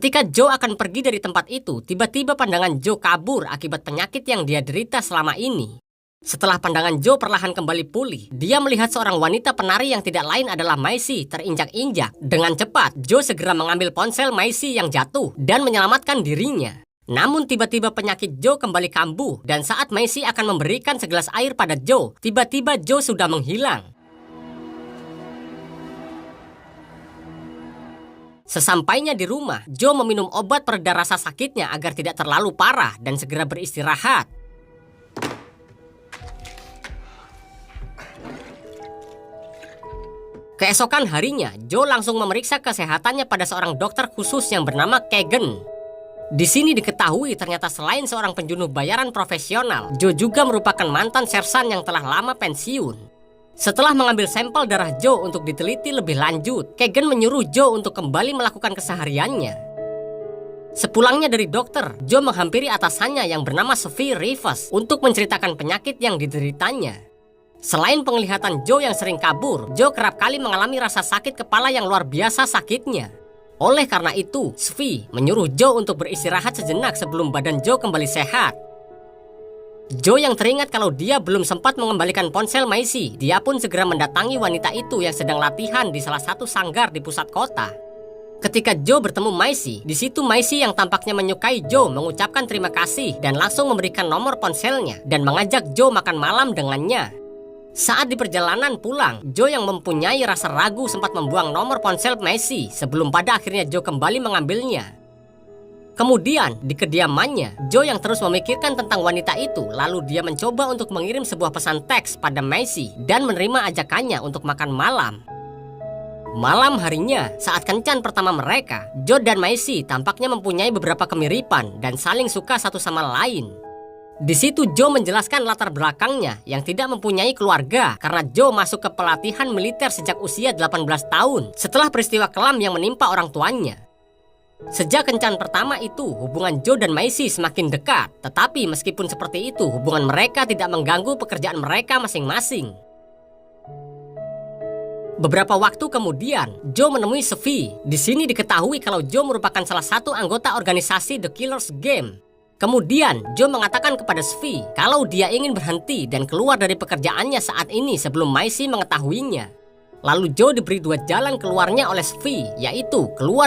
Ketika Joe akan pergi dari tempat itu, tiba-tiba pandangan Joe kabur akibat penyakit yang dia derita selama ini. Setelah pandangan Joe perlahan kembali pulih, dia melihat seorang wanita penari yang tidak lain adalah Maisie terinjak-injak. Dengan cepat, Joe segera mengambil ponsel Maisie yang jatuh dan menyelamatkan dirinya. Namun tiba-tiba penyakit Joe kembali kambuh, dan saat Maisie akan memberikan segelas air pada Joe, tiba-tiba Joe sudah menghilang. Sesampainya di rumah, Joe meminum obat pereda rasa sakitnya agar tidak terlalu parah dan segera beristirahat. Keesokan harinya, Joe langsung memeriksa kesehatannya pada seorang dokter khusus yang bernama Keegan. Di sini diketahui ternyata selain seorang penjunuh bayaran profesional, Joe juga merupakan mantan sersan yang telah lama pensiun. Setelah mengambil sampel darah Joe untuk diteliti lebih lanjut, Keegan menyuruh Joe untuk kembali melakukan kesehariannya. Sepulangnya dari dokter, Joe menghampiri atasannya yang bernama Sophie Rivers untuk menceritakan penyakit yang dideritanya. Selain penglihatan Joe yang sering kabur, Joe kerap kali mengalami rasa sakit kepala yang luar biasa sakitnya. Oleh karena itu, Sophie menyuruh Joe untuk beristirahat sejenak sebelum badan Joe kembali sehat. Joe yang teringat kalau dia belum sempat mengembalikan ponsel Maisie, dia pun segera mendatangi wanita itu yang sedang latihan di salah satu sanggar di pusat kota. Ketika Joe bertemu Maisie, di situ Maisie yang tampaknya menyukai Joe mengucapkan terima kasih dan langsung memberikan nomor ponselnya dan mengajak Joe makan malam dengannya. Saat di perjalanan pulang, Joe yang mempunyai rasa ragu sempat membuang nomor ponsel Maisie sebelum pada akhirnya Joe kembali mengambilnya. Kemudian, di kediamannya, Joe yang terus memikirkan tentang wanita itu, lalu dia mencoba untuk mengirim sebuah pesan teks pada Maisie dan menerima ajakannya untuk makan malam. Malam harinya, saat kencan pertama mereka, Joe dan Maisie tampaknya mempunyai beberapa kemiripan dan saling suka satu sama lain. Di situ Joe menjelaskan latar belakangnya yang tidak mempunyai keluarga karena Joe masuk ke pelatihan militer sejak usia 18 tahun setelah peristiwa kelam yang menimpa orang tuanya. Sejak kencan pertama itu, hubungan Joe dan Maisie semakin dekat, tetapi meskipun seperti itu, hubungan mereka tidak mengganggu pekerjaan mereka masing-masing. Beberapa waktu kemudian, Joe menemui Sophie. Di sini diketahui kalau Joe merupakan salah satu anggota organisasi The Killer's Game. Kemudian, Joe mengatakan kepada Sophie kalau dia ingin berhenti dan keluar dari pekerjaannya saat ini sebelum Maisie mengetahuinya. Lalu Joe diberi dua jalan keluarnya oleh Sophie, yaitu keluar